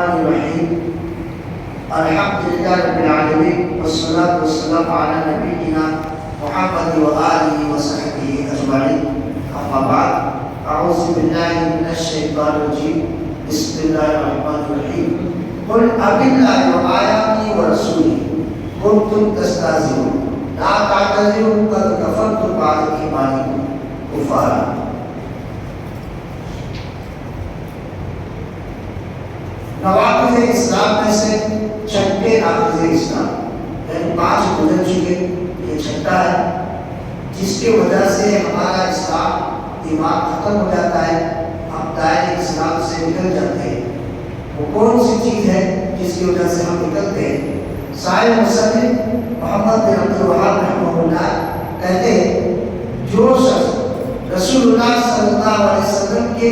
الرحمن الرحيم الحمد لله رب العالمين والصلاة والسلام على نبينا محمد وآله وصحبه أجمعين أما بعد أعوذ بالله من الشيطان الرجيم بسم الله الرحمن الرحيم قل أبالله وآياته ورسوله كنتم تستهزئون لا تعتذروا قد كفرتم بعد إيمانكم كفارا. نواقض اسلام میں سے چھٹے ناقض اسلام یعنی 5 گزر چکے، یہ چھٹا ہے جس کی وجہ سے ہمارا اسلام دماغ ختم ہو جاتا ہے، ہم دائرے اسلام سے نکل جاتے ہیں. وہ کون سی چیز ہے جس کی وجہ سے ہم نکلتے ہیں؟ صاحب مصنف محمد بن عبد الوہاب رحمہ اللہ کہتے ہیں جو شخص رسول اللہ صلی اللہ علیہ وسلم کے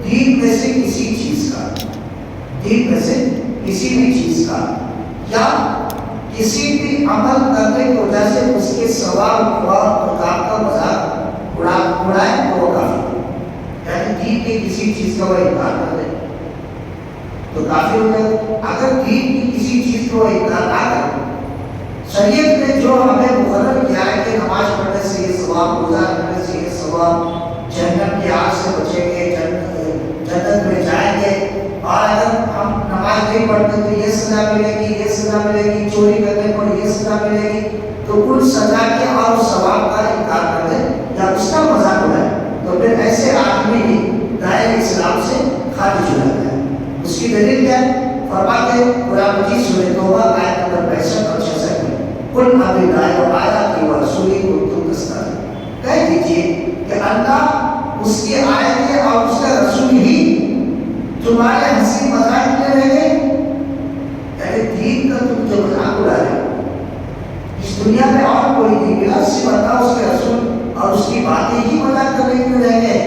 دین میں سے کسی چیز کا، دین میں سے کسی بھی چیز کا یا کسی بھی عمل کرنے کی وجہ سے اس کے ثواب اور کا مذاق اڑائے تو وہ کافر، یعنی دین کی کسی چیز کا وہ انکار کر دے تو کافر ہو جائے. اگر دین کی کسی چیز کو انکار نہ کرے، شریعت نے جو ہمیں مقرر کیا ہے کہ نماز پڑھنے سے یہ ثواب، روزہ رکھنے سے یہ ثواب، جہنم کی آگ سے بچیں گے، جنت میں جائیں گے، اور اگر ہم نماز نہیں پڑھتے تو یہ سزا ملے گی، یہ سزا ملے گی، چوری کرنے پر یہ سزا ملے گی، تو ان سزا کے اور سواب کا انکار کر دیں یا اس کا مذاق اڑائے تو پھر ایسے آدمی بھی دائرۂ اسلام سے خارج ہو جاتا ہے. اس کی دلیل کیا ہے؟ فرماتے ہیں قرآن مجید سورہ توبہ آیت نمبر 65 اور 66 میں قل اباللہ وآیاتہ ورسولہ کنتم تستہزئون، کہہ دیجئے کہ اللہ، اس کی آیتیں اور اس کا رسول ہی تمہارے ہنسی مذاق میں رہ گئے. یعنی دین کا تم جو مذاق اڑا رہے ہو، اس دنیا میں اور کوئی نہیں ملا سوائے اللہ، اس کے رسول اور اس کی باتیں ہی مذاق کرنے کے رہ گئے.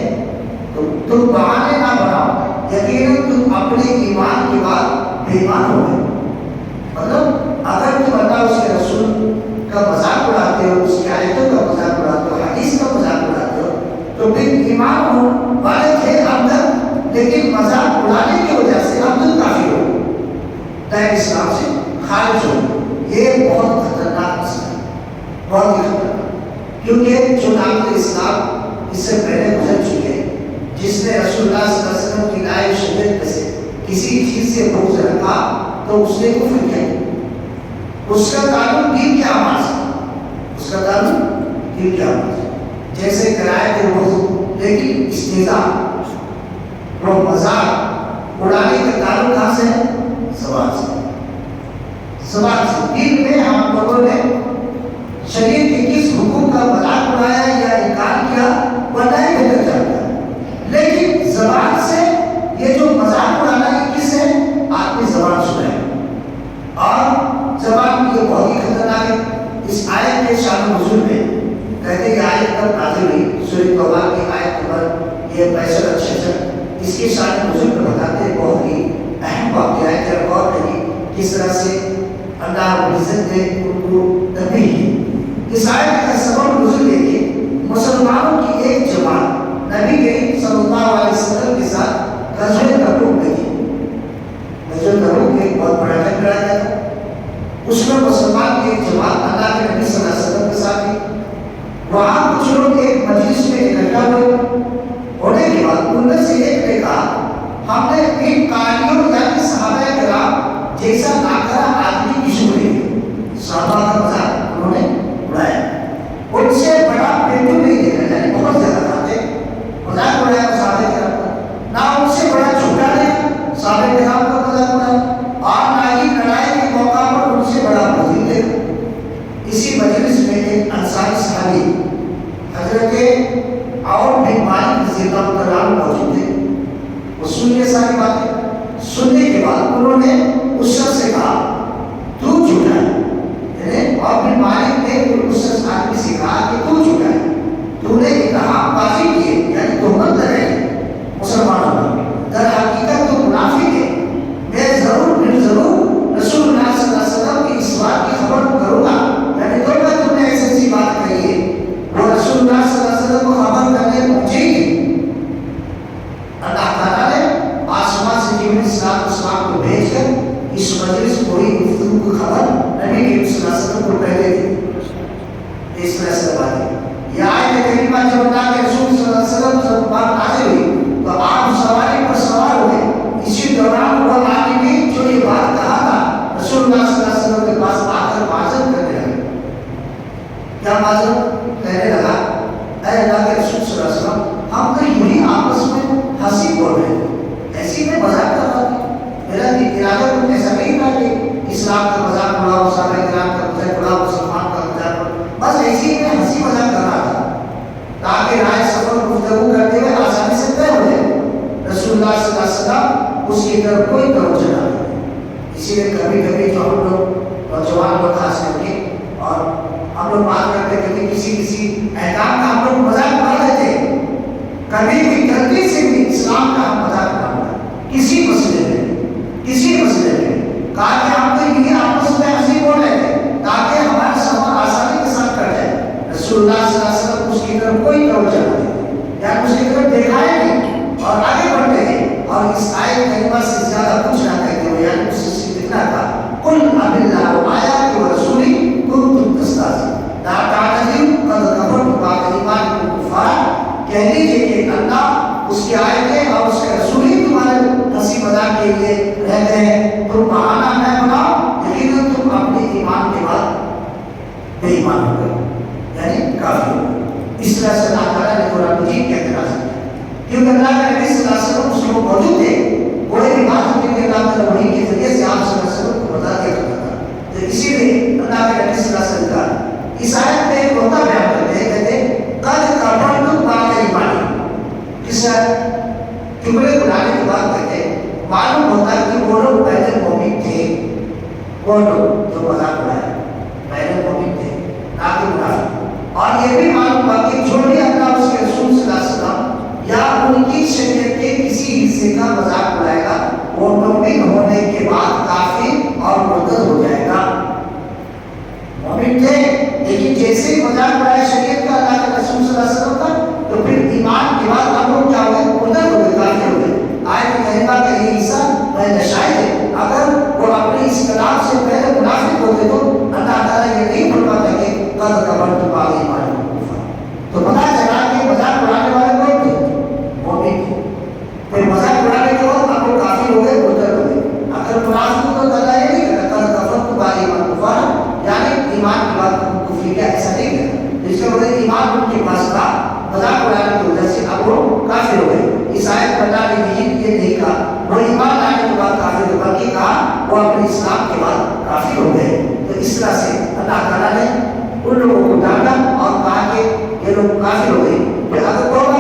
تو تم بہانے نہ بناؤ، یقیناً تم اپنے ایمان کے بعد بے ایمان ہو گئے. مطلب اگر تم اللہ، اس کے رسول کا مذاق اڑاتے ہو، اس کی آیتوں کا مذاق اڑاتے ہو، حدیث کا مذاق اڑاتے ہو، تو پھر ایمان ہو والے تھے اندر، لیکن مذاق اڑانے کی وجہ سے اب تم کافر ہو، دائرۂ اسلام سے خارج ہو. یہ بہت خطرناک مسئلہ ہے، بہت ہی خطرناک، کیونکہ جو ناقض اسلام اس سے پہلے گزر چکے ہیں، جس نے رسول اللہ صلی اللہ علیہ وسلم کی لائے شریعت میں سے کسی چیز سے بغض رکھا تو اس نے کفر کیا. اس کا تعلق دین کے اعمال سے، اس کا تعلق دین کے اعمال سے، جیسے کرائے کے بغض، لیکن استہزاء اور مذاق اڑانے کا تعلق کہاں سے ہے؟ سوال سے. سوال سے دین میں ہم لوگوں نے شریعت کے کس حکم کا مذاق اڑایا یا انکار کیا وہ نہیں بہتر جانتا ہے، لیکن زبان سے یہ جو مذاق اڑانا ہے کس ہے؟ آپ کی زبان سنائے، اور زبان یہ بہت ہی خطرناک ہے. اس آیت کے شان نزول میں کہتے ہیں کہ آیت کب نازل ہوئی؟ سورہ توبہ کی آیت نمبر یہ 65 اور 66. اس کے شان نزول میں بتاتے ہیں بہت ہی اہم واقعہ ہے. جب غور کریں کس طرح سے اللہ رب العزت نے ان کو تنبیہ کی. اس آیت کا سبب نزول دیکھیے، مسلمانوں کی ایک جماعت نبی کریم صلی اللہ علیہ وسلم کے ساتھ غزوہ تبوک میں تھی. غزوہ تبوک میں ایک بہت بڑا جنگ لڑا گیا تھا. اس میں مسلمان کی ایک جماعت اللہ کے نبی صلی اللہ علیہ وسلم کے ساتھ تھی. وہاں کچھ لوگ ایک مجلس میں اکٹھا ہونے کے بعد ان میں سے ایک نے کہا ہم نے ان قاریوں یعنی صحابہ کرام جیسا ناکارہ آدمی کی شکر ہے. صحابہ کا مذاق انہوں نے اڑایا، ان سے بڑا پیٹو نہیں دیکھا، یعنی بہت زیادہ کھاتے مذاق اڑایا صحابہ کرام کا، نہ ان سے بڑا چھوٹا دیکھا صحابہ کرام کا مذاق اڑایا، اور نہ ہی لڑائی کے موقع پر ان سے بڑا بزدل دیکھا. اس مجلس کوئی گفتگو کی خبر نبی کریم صلی اللہ علیہ وسلم کو پہلے تھی اس طرح سے بات ہے. یہ آیت کریمہ جب اللہ کے رسول صلی اللہ علیہ وسلم سے بات نازل ہوئی تو آپ سواری پر سوار ہوئے. اسی دوران وہ آدمی جو یہ بات کہا تھا رسول اللہ صلی اللہ علیہ وسلم کے پاس آ کر معذرت کرنے لگے. کیا معذرت کہنے لگا؟ اے اللہ کے رسول صلی اللہ علیہ وسلم ہم تو یوں آپس میں ہنسی بول رہے ہیں, ایسی میں مذاق کر رہا تھا. میرا ارادہ تو ایسا نہیں تھا کہ اسلام کا مذاق اڑاؤ, صحابہ کرام کا مذاق اڑاؤ, مسلمان کا مذاق اڑاؤ, بس ایسی میں ہنسی مذاق کر رہا تھا تاکہ رائے سفر گفتگو کرتے ہوئے آسانی سے طے ہو جائے. رسول اللہ صلی اللہ علیہ وسلم اس کی طرف کوئی توجہ نہ دے. اسی لیے کبھی کبھی جو ہم لوگ نوجوان لوگ خاص کر کے اور ہم لوگ بات کرتے کبھی کسی احکام کا ہم لوگ مذاق اڑا لیتے ہیں. کبھی بھی غلطی سے بھی اسلام کا ہم مذاق نہ اڑائیں کسی مسئلے میں کہا کہ ہم تو یہ آپس میں ہنسی بول رہے تھے تاکہ ہمارا سفر آسانی کے ساتھ کٹ جائے. رسول اللہ صلی اللہ علیہ وسلم اس کی طرف کوئی توجہ نہ دے, یعنی اس کی طرف دیکھا ہی نہیں اور آگے بڑھتے ہیں اور اس آیت کریمہ سے زیادہ کچھ نہ کہتے ہوئے, یعنی اس سے صرف اتنا کہا قل اباللہ وآیاتہ ورسولہ کنتم تستہزئون لا تعتذروا قد کفرتم بعد ایمانکم کفارا. کہہ دیجیے کہ اللہ, اس کی آیتیں اور اس کے رسول ہی تمہارے ہنسی مذاق کے لیے رہ گئے ہیں. تم بہانہ نہ بناؤ لیکن تم اپنے ایمان کے بعد بے ایمان ہو گئے, یعنی کافر ہو گئے. اس طرح سے اللہ تعالیٰ نے قرآن مجید کے اعتراض کیا کیونکہ اللہ کے نبی صلی اللہ علیہ وسلم اس لوگ موجود تھے. کوئی بھی بات ہوتی تھی اللہ تعالیٰ وحی کے ذریعے سے آپ صلی اللہ علیہ وسلم کو بتا دیا کرتا تھا. تو اسی لیے اللہ کے نبی صلی اللہ علیہ وسلم کا اس آیت میں ایک نقطہ بیان کرتے ہیں, کہتے ہیں قد کفرتم بعد ایمانکم. اس جملے کو لانے کے بعد کہتے ہیں معلوم ہوتا ہے کہ وہ لوگ پہلے مومن تھے. وہ لوگ جو مذاق اڑائے پہلے مومن تھے نہ کہ منافق. اور یہ بھی معلوم ہوا کہ جو بھی اللہ اس کے رسول صلی اللہ علیہ وسلم یا ان کی شریعت کے کسی حصے کا مذاق اڑائے گا وہ مومن ہونے کے بعد کافر اور مرتد ہو جائے گا. مومن تھے لیکن جیسے ہی مذاق اڑایا شریعت کا اللہ کے رسول صلی اللہ علیہ وسلم کا تو پھر ایمان کے بعد ہم لوگ کیا ہوئے, مرتد ہو گئے, کافر ہو گئے. آیت کریمہ کا یہ حصہ میں شاید ہے اگر وہ اپنے اس کلام سے پہلے منافق ہوتے تو اللہ تعالیٰ یہ نہیں فرماتا کہ قد کفرتم بعد ایمانکم کفارا. تو پتہ چلا کہ مذاق اڑانے والے کون تھے؟ مومن تھے. پھر مذاق اڑانے کے بعد آپ لوگ کافر ہو گئے, مرتد ہو گئے. اگر منافق تو اللہ یہ نہیں کہتا قد کفرتم بعد ایمانکم کفارا, یعنی ایمان کے بعد کفر کیا, ایسا نہیں کہتا. اس کا مطلب ایمان ان کے پاس تھا, مذاق اڑانے کی وجہ سے اب وہ کافر ہو گئے. اس آیت میں اللہ نے یہ نہیں کہا وہ ایمان لانے کے بعد کافر ہو, بلکہ کہا وہ اپنے اسلام کے بعد کافر ہو گئے. تو اس طرح سے اللہ تعالیٰ نے ان لوگوں کو ڈانٹا اور کہا کہ یہ لوگ کافر ہو گئے. پھر اگر توبہ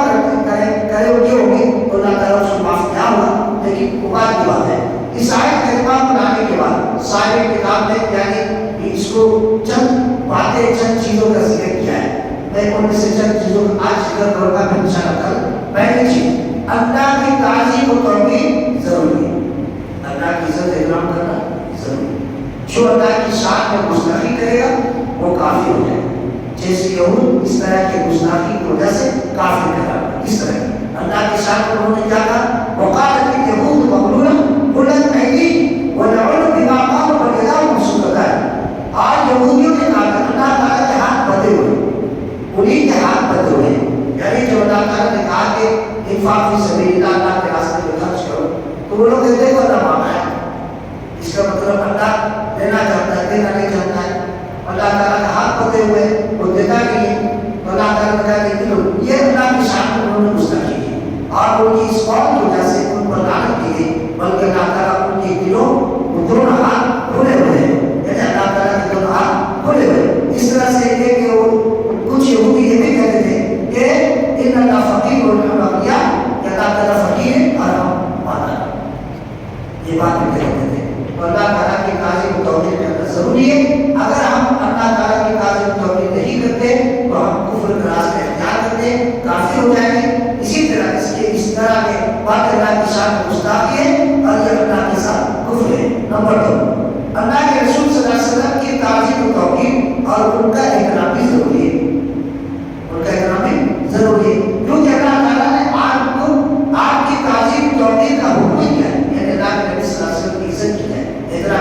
کرے ہوئے ہوں گے تو اللہ تعالیٰ اس کو معاف کیا ہوگا, لیکن وہ بات کی بات ہے. اس آیت کریمہ کو لانے کے بعد صاحب کتاب نے یعنی اس کو چند باتیں, چند چیزوں کا ذکر کیا ہے. میں ان میں سے چند چیزوں کا آج ذکر کروں گا, پھر انشاءاللہ کل. پہلی چیز, اللہ کی تعظیم و توقیر ضروری ہے. اللہ کی عزت اکرام کرنا ضروری ہے. جو اللہ کی شان میں گستاخی کرے گا وہ کافر ہو جائے گا. جیسے یہود اس طرح کی گستاخی کی وجہ سے کافر ٹھہرا, اس طرح اللہ کی شان پر انہوں نے کیا کہا, وقالت اليهود مغلولة غلت أيديهم ولعنوا بما قالوا بل يداهم مبسوطتان. آج یہودیوں نے کہا کہ اللہ تعالیٰ کے ہاتھ بدے ہوئے, انہیں کے ہاتھ بدے ہوئے. یعنی جو اللہ تعالیٰ نے کہا کہ انفاق فی سبیل اللہ کے راستے میں خرچ کرو, تو وہ لوگ کہتے ہیں وہ اللہ مانگا ہے. اس کا مطلب اللہ دینا چاہتا ہے, دینا نہیں چاہتا ہے. اللہ تعالیٰ کا ہاتھ بدے ہوئے, وہ دیتا نہیں ہے. تو اللہ تعالیٰ نے کہا کہ لوگ یہ اللہ کی شان پر انہوں نے گستاخی کی اور ان کی اس قوم کی وجہ سے ان پر لعنت کی گئی. بلکہ اللہ تعالیٰ ان کے دلوں دونوں ہاتھ کھلے ہوئے ہیں, یعنی اللہ تعالیٰ کے دونوں ہاتھ کھلے ہوئے. اس طرح سے یہ کہ وہ کچھ یہودی یہ بھی کہتے تھے کہ ان اللہ فقیر و نحن اغنیاء, کہ اللہ تعالیٰ فقیر ہے اور ہم مالدار. یہ بات بھی کہتے تھے. تو اللہ تعالیٰ کی تعظیم و توقیر کرنا ضروری ہے. اگر ہم اللہ تعالیٰ کی تعظیم و توقیر نہیں کرتے تو ہم کفر کا راستہ اختیار کرتے, کافر ہو جائیں گے. اسی طرح اس طرح کے بات اللہ کی شان میں گستاخی ہے اور یہ اللہ کے ساتھ کفر ہے. نمبر 2, اللہ کے رسول صلی اللہ علیہ وسلم کی تعظیم و توقیر اور ان کا احترام بھی ضروری ہے. ان کا احترام بھی ضروری ہے کیونکہ اللہ تعالیٰ نے آپ کی تعظیم و توقیر کا حکم دیا ہے, یعنی اللہ کے نبی صلی اللہ علیہ وسلم کی عزت کی ہے, احترام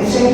30